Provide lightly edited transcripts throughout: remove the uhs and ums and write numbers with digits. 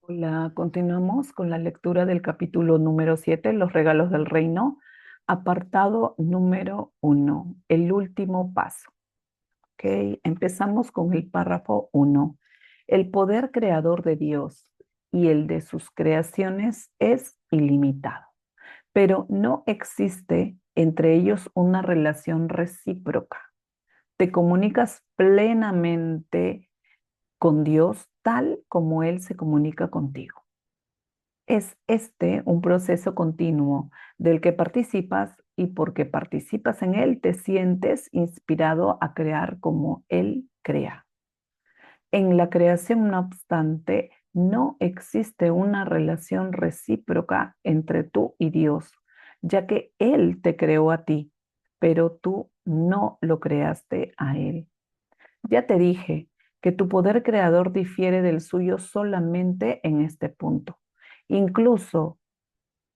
Hola, continuamos con la lectura del capítulo número 7, Los regalos del reino, apartado número 1, el último paso. Ok, empezamos con el párrafo 1. El poder creador de Dios y el de sus creaciones es ilimitado, pero no existe entre ellos una relación recíproca. Te comunicas plenamente con Dios tal como Él se comunica contigo. Es este un proceso continuo del que participas y porque participas en él te sientes inspirado a crear como él crea. En la creación, no obstante, no existe una relación recíproca entre tú y Dios, ya que Él te creó a ti, pero tú no lo creaste a Él. Ya te dije que tu poder creador difiere del suyo solamente en este punto. Incluso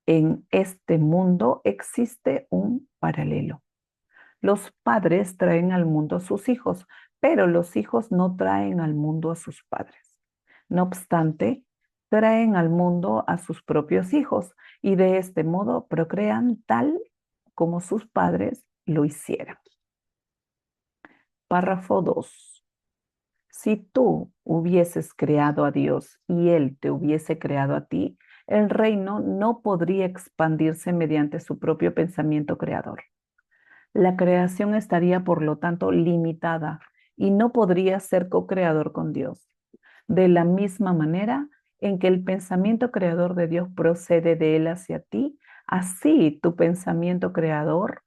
en este mundo existe un paralelo. Los padres traen al mundo a sus hijos, pero los hijos no traen al mundo a sus padres. No obstante, traen al mundo a sus propios hijos y de este modo procrean tal como sus padres lo hicieran. Párrafo 2. Si tú hubieses creado a Dios y Él te hubiese creado a ti, el reino no podría expandirse mediante su propio pensamiento creador. La creación estaría, por lo tanto, limitada y no podría ser co-creador con Dios. De la misma manera en que el pensamiento creador de Dios procede de Él hacia ti, así tu pensamiento creador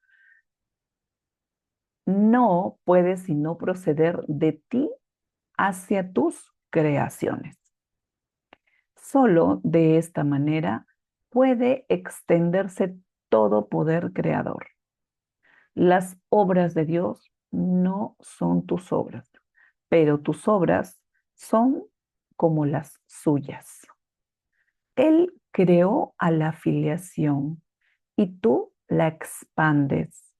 no puede sino proceder de ti hacia tus creaciones. Solo de esta manera puede extenderse todo poder creador. Las obras de Dios no son tus obras, pero tus obras son como las suyas. Él creó a la filiación y tú la expandes.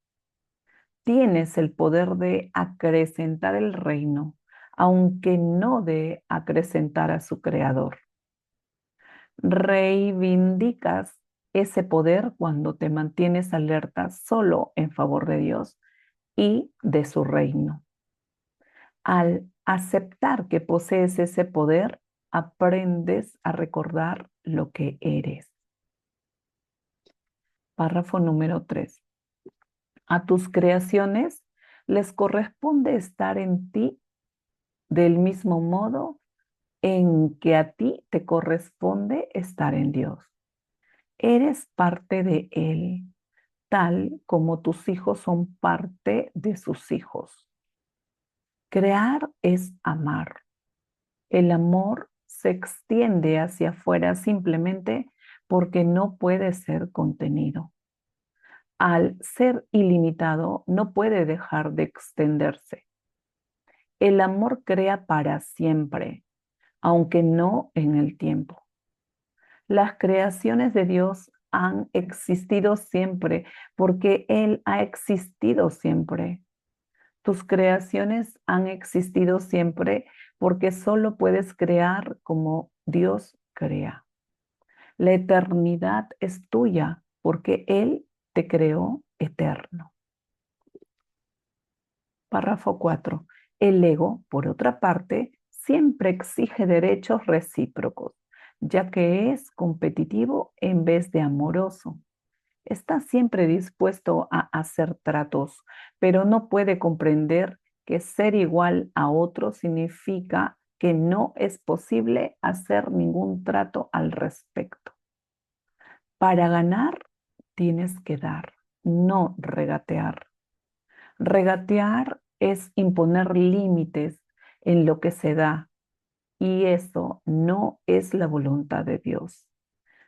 Tienes el poder de acrecentar el reino, aunque no de acrecentar a su creador. Reivindicas ese poder cuando te mantienes alerta solo en favor de Dios y de su reino. Al aceptar que posees ese poder, aprendes a recordar lo que eres. Párrafo número 3. A tus creaciones les corresponde estar en ti del mismo modo en que a ti te corresponde estar en Dios. Eres parte de Él, tal como tus hijos son parte de sus hijos. Crear es amar. El amor se extiende hacia afuera simplemente porque no puede ser contenido. Al ser ilimitado, no puede dejar de extenderse. El amor crea para siempre, aunque no en el tiempo. Las creaciones de Dios han existido siempre porque Él ha existido siempre. Tus creaciones han existido siempre porque solo puedes crear como Dios crea. La eternidad es tuya porque Él te creó eterno. Párrafo 4. El ego, por otra parte, siempre exige derechos recíprocos, ya que es competitivo en vez de amoroso. Está siempre dispuesto a hacer tratos, pero no puede comprender que ser igual a otro significa que no es posible hacer ningún trato al respecto. Para ganar, tienes que dar, no regatear. Regatear es imponer límites en lo que se da y eso no es la voluntad de Dios.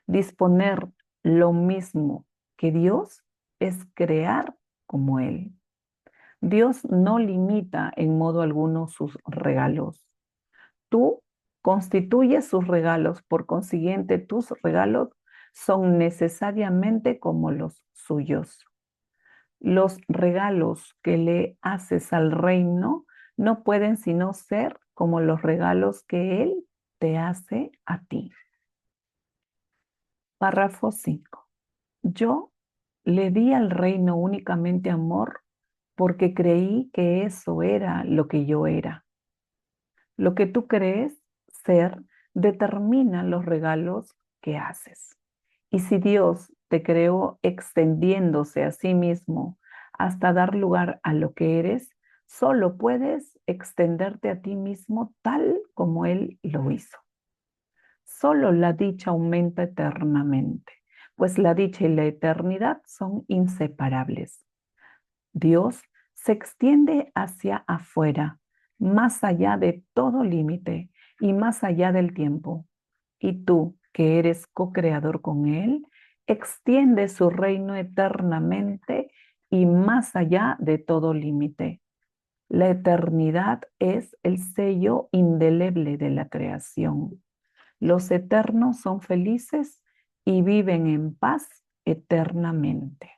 Disponer lo mismo que Dios es crear como Él. Dios no limita en modo alguno sus regalos. Tú constituyes sus regalos, por consiguiente tus regalos son necesariamente como los suyos. Los regalos que le haces al reino no pueden sino ser como los regalos que Él te hace a ti. Párrafo 5. Yo le di al reino únicamente amor porque creí que eso era lo que yo era. Lo que tú crees ser determina los regalos que haces. Y si Dios te creó extendiéndose a sí mismo hasta dar lugar a lo que eres, solo puedes extenderte a ti mismo tal como Él lo hizo. Solo la dicha aumenta eternamente, pues la dicha y la eternidad son inseparables. Dios se extiende hacia afuera, más allá de todo límite y más allá del tiempo. Y tú, que eres co-creador con Él, extiende su reino eternamente y más allá de todo límite. La eternidad es el sello indeleble de la creación. Los eternos son felices y viven en paz eternamente.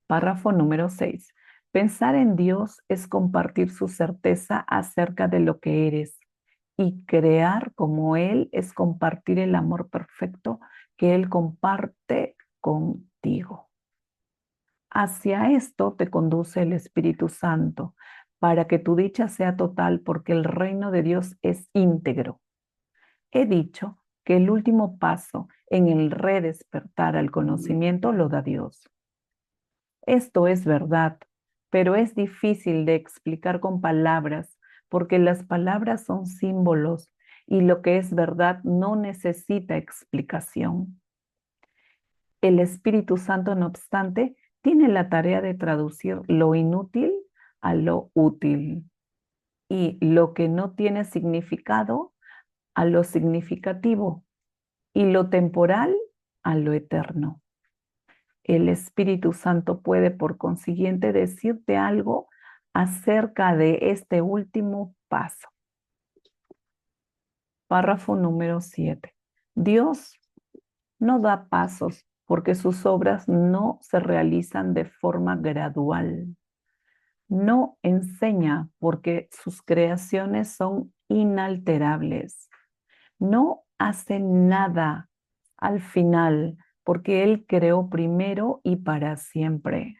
Párrafo número 6. Pensar en Dios es compartir su certeza acerca de lo que eres, y crear como Él es compartir el amor perfecto que Él comparte contigo. Hacia esto te conduce el Espíritu Santo, para que tu dicha sea total, porque el reino de Dios es íntegro. He dicho que el último paso en el redespertar al conocimiento lo da Dios. Esto es verdad, pero es difícil de explicar con palabras, porque las palabras son símbolos y lo que es verdad no necesita explicación. El Espíritu Santo, no obstante, tiene la tarea de traducir lo inútil a lo útil y lo que no tiene significado a lo significativo y lo temporal a lo eterno. El Espíritu Santo puede, por consiguiente, decirte algo acerca de este último paso. Párrafo número 7. Dios no da pasos porque sus obras no se realizan de forma gradual. No enseña porque sus creaciones son inalterables. No hace nada al final porque Él creó primero y para siempre.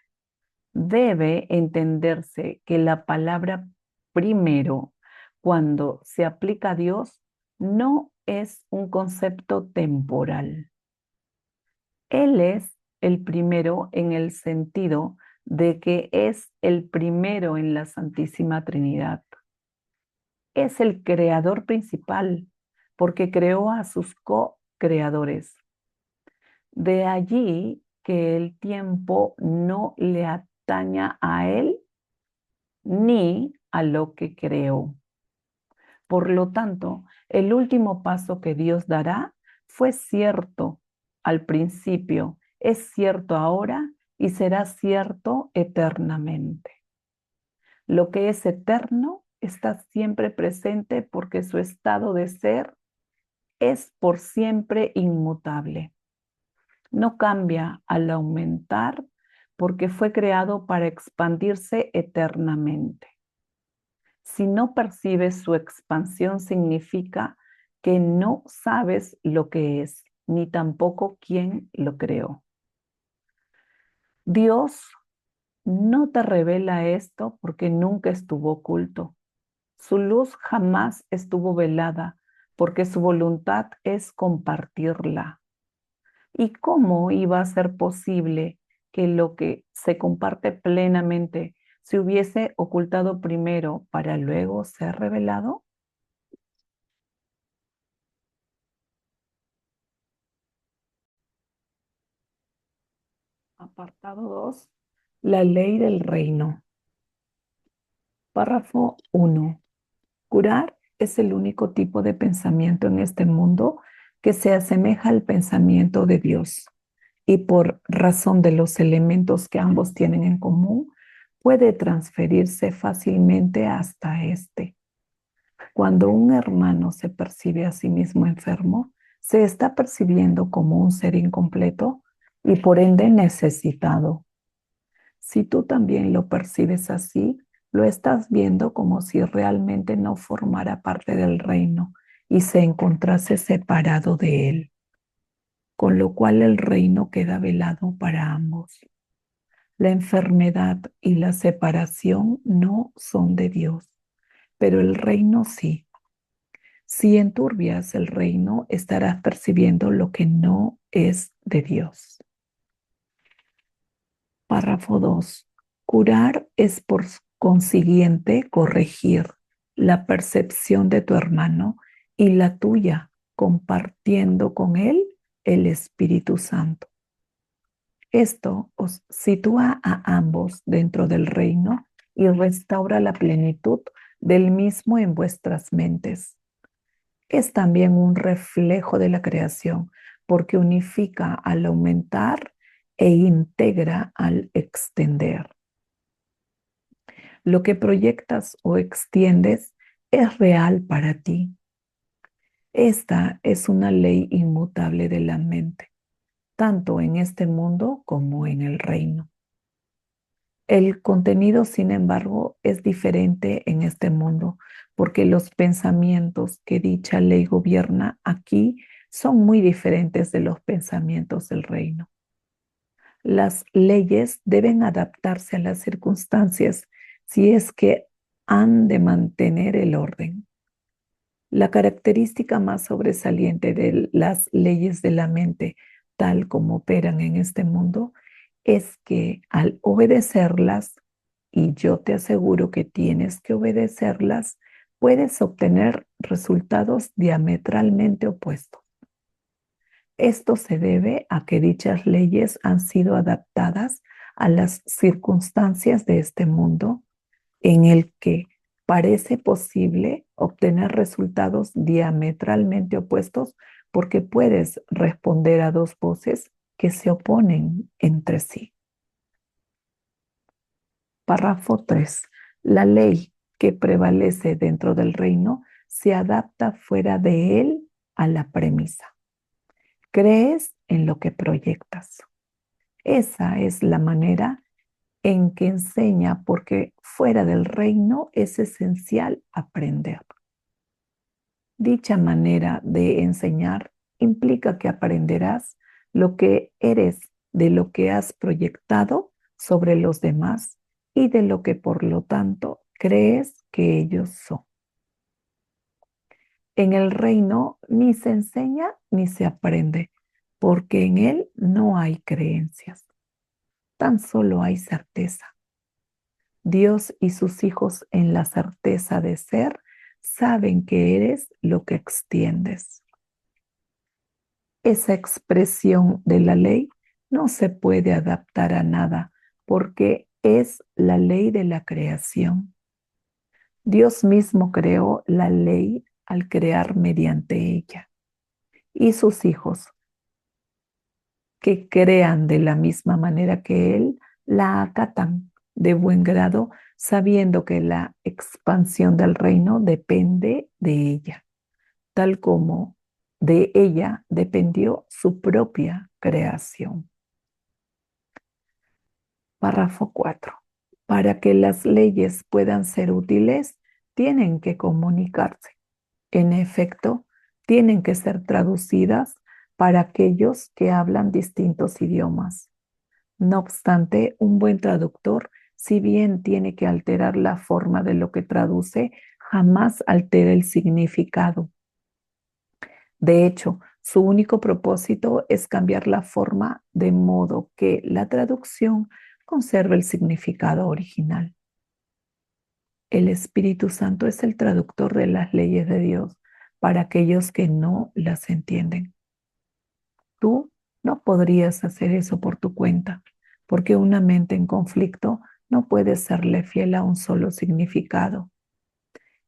Debe entenderse que la palabra primero, cuando se aplica a Dios, no es un concepto temporal. Él es el primero en el sentido de que es el primero en la Santísima Trinidad. Es el creador principal porque creó a sus co-creadores. De allí que el tiempo no le ataña a él ni a lo que creó. Por lo tanto, el último paso que Dios dará fue cierto al principio, es cierto ahora y será cierto eternamente. Lo que es eterno está siempre presente porque su estado de ser es por siempre inmutable. No cambia al aumentar porque fue creado para expandirse eternamente. Si no percibes su expansión, significa que no sabes lo que es, ni tampoco quién lo creó. Dios no te revela esto porque nunca estuvo oculto. Su luz jamás estuvo velada porque su voluntad es compartirla. ¿Y cómo iba a ser posible que lo que se comparte plenamente se hubiese ocultado primero para luego ser revelado? Apartado 2. La ley del reino. Párrafo 1. Curar es el único tipo de pensamiento en este mundo que se asemeja al pensamiento de Dios y por razón de los elementos que ambos tienen en común, puede transferirse fácilmente hasta este. Cuando un hermano se percibe a sí mismo enfermo, se está percibiendo como un ser incompleto y por ende necesitado. Si tú también lo percibes así, Lo estás viendo como si realmente no formara parte del reino y se encontrase separado de él, con lo cual el reino queda velado para ambos. La enfermedad y la separación no son de Dios, pero el reino sí. Si enturbias el reino, estarás percibiendo lo que no es de Dios. Párrafo 2. Curar es por consiguiente corregir la percepción de tu hermano y la tuya, compartiendo con él el Espíritu Santo. Esto os sitúa a ambos dentro del reino y restaura la plenitud del mismo en vuestras mentes. Es también un reflejo de la creación, porque unifica al aumentar e integra al extender. Lo que proyectas o extiendes es real para ti. Esta es una ley inmutable de la mente, tanto en este mundo como en el reino. El contenido, sin embargo, es diferente en este mundo, porque los pensamientos que dicha ley gobierna aquí son muy diferentes de los pensamientos del reino. Las leyes deben adaptarse a las circunstancias si es que han de mantener el orden. La característica más sobresaliente de las leyes de la mente, tal como operan en este mundo, es que al obedecerlas, y yo te aseguro que tienes que obedecerlas, puedes obtener resultados diametralmente opuestos. Esto se debe a que dichas leyes han sido adaptadas a las circunstancias de este mundo en el que parece posible obtener resultados diametralmente opuestos porque puedes responder a dos voces que se oponen entre sí. Párrafo 3. La ley que prevalece dentro del reino se adapta fuera de él a la premisa. Crees en lo que proyectas. Esa es la manera en que enseña, porque fuera del reino es esencial aprender. Dicha manera de enseñar implica que aprenderás lo que eres de lo que has proyectado sobre los demás y de lo que por lo tanto crees que ellos son. En el reino ni se enseña ni se aprende, porque en él no hay creencias, tan solo hay certeza. Dios y sus hijos en la certeza de ser saben que eres lo que extiendes. Esa expresión de la ley no se puede adaptar a nada porque es la ley de la creación. Dios mismo creó la ley al crear mediante ella. Y sus hijos, que crean de la misma manera que Él, la acatan de buen grado, sabiendo que la expansión del reino depende de ella, tal como de ella dependió su propia creación. Párrafo 4. Para que las leyes puedan ser útiles, tienen que comunicarse. En efecto, tienen que ser traducidas para aquellos que hablan distintos idiomas. No obstante, un buen traductor, si bien tiene que alterar la forma de lo que traduce, jamás altera el significado. De hecho, su único propósito es cambiar la forma de modo que la traducción conserve el significado original. El Espíritu Santo es el traductor de las leyes de Dios para aquellos que no las entienden. Tú no podrías hacer eso por tu cuenta, porque una mente en conflicto no puede serle fiel a un solo significado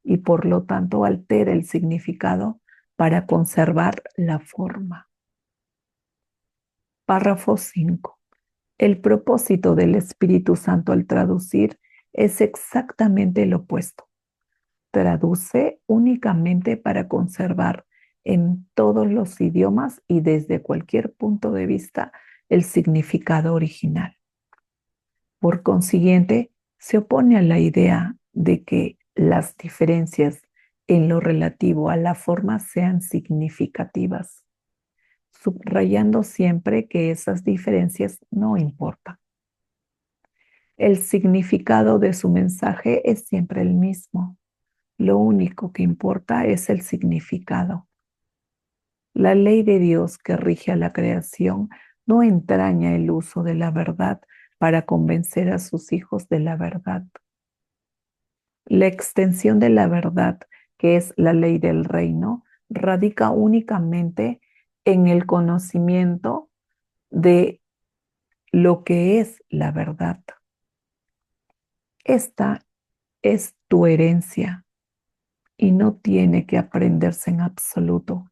y por lo tanto altera el significado para conservar la forma. Párrafo 5. El propósito del Espíritu Santo al traducir es exactamente el opuesto. Traduce únicamente para conservar en todos los idiomas y desde cualquier punto de vista el significado original. Por consiguiente, se opone a la idea de que las diferencias en lo relativo a la forma sean significativas, subrayando siempre que esas diferencias no importan. El significado de su mensaje es siempre el mismo. Lo único que importa es el significado. La ley de Dios que rige a la creación no entraña el uso de la verdad para convencer a sus hijos de la verdad. La extensión de la verdad, que es la ley del reino, radica únicamente en el conocimiento de lo que es la verdad. Esta es tu herencia y no tiene que aprenderse en absoluto.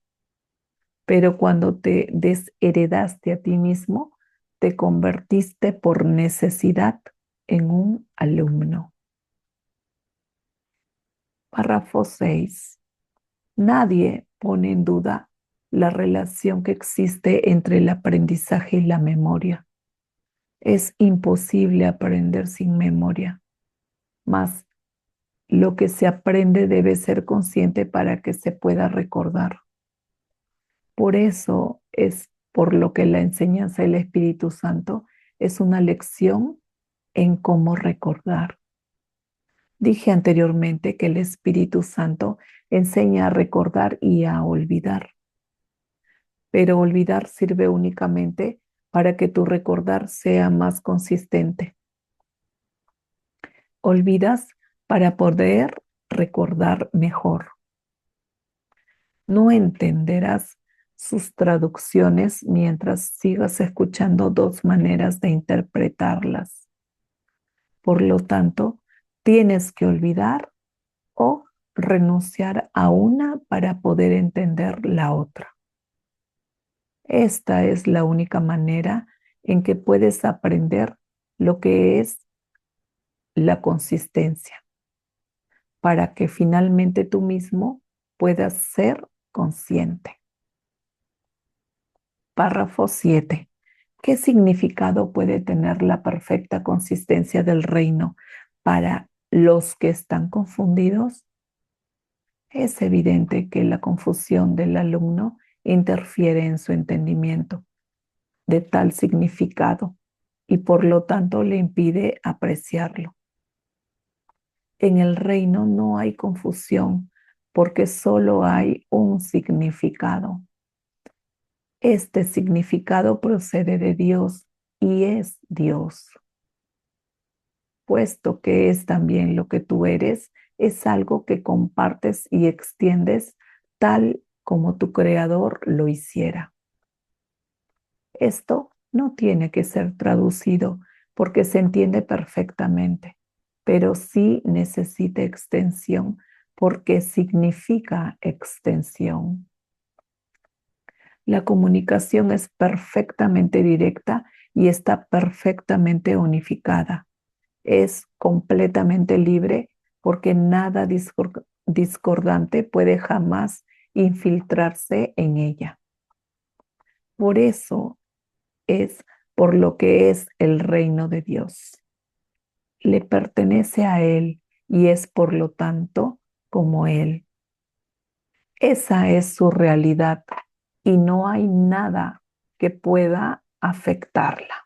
Pero cuando te desheredaste a ti mismo, te convertiste por necesidad en un alumno. Párrafo 6. Nadie pone en duda la relación que existe entre el aprendizaje y la memoria. Es imposible aprender sin memoria, mas lo que se aprende debe ser consciente para que se pueda recordar. Por eso es por lo que la enseñanza del Espíritu Santo es una lección en cómo recordar. Dije anteriormente que el Espíritu Santo enseña a recordar y a olvidar, pero olvidar sirve únicamente para que tu recordar sea más consistente. Olvidas para poder recordar mejor. No entenderás sus traducciones mientras sigas escuchando dos maneras de interpretarlas. Por lo tanto, tienes que olvidar o renunciar a una para poder entender la otra. Esta es la única manera en que puedes aprender lo que es la consistencia, para que finalmente tú mismo puedas ser consciente. Párrafo 7. ¿Qué significado puede tener la perfecta consistencia del reino para los que están confundidos? Es evidente que la confusión del alumno interfiere en su entendimiento de tal significado y por lo tanto le impide apreciarlo. En el reino no hay confusión porque solo hay un significado. Este significado procede de Dios y es Dios. Puesto que es también lo que tú eres, es algo que compartes y extiendes tal como tu creador lo hiciera. Esto no tiene que ser traducido porque se entiende perfectamente, pero sí necesita extensión porque significa extensión. La comunicación es perfectamente directa y está perfectamente unificada. Es completamente libre porque nada discordante puede jamás infiltrarse en ella. Por eso es por lo que es el reino de Dios. Le pertenece a Él y es por lo tanto como Él. Esa es su realidad y no hay nada que pueda afectarla.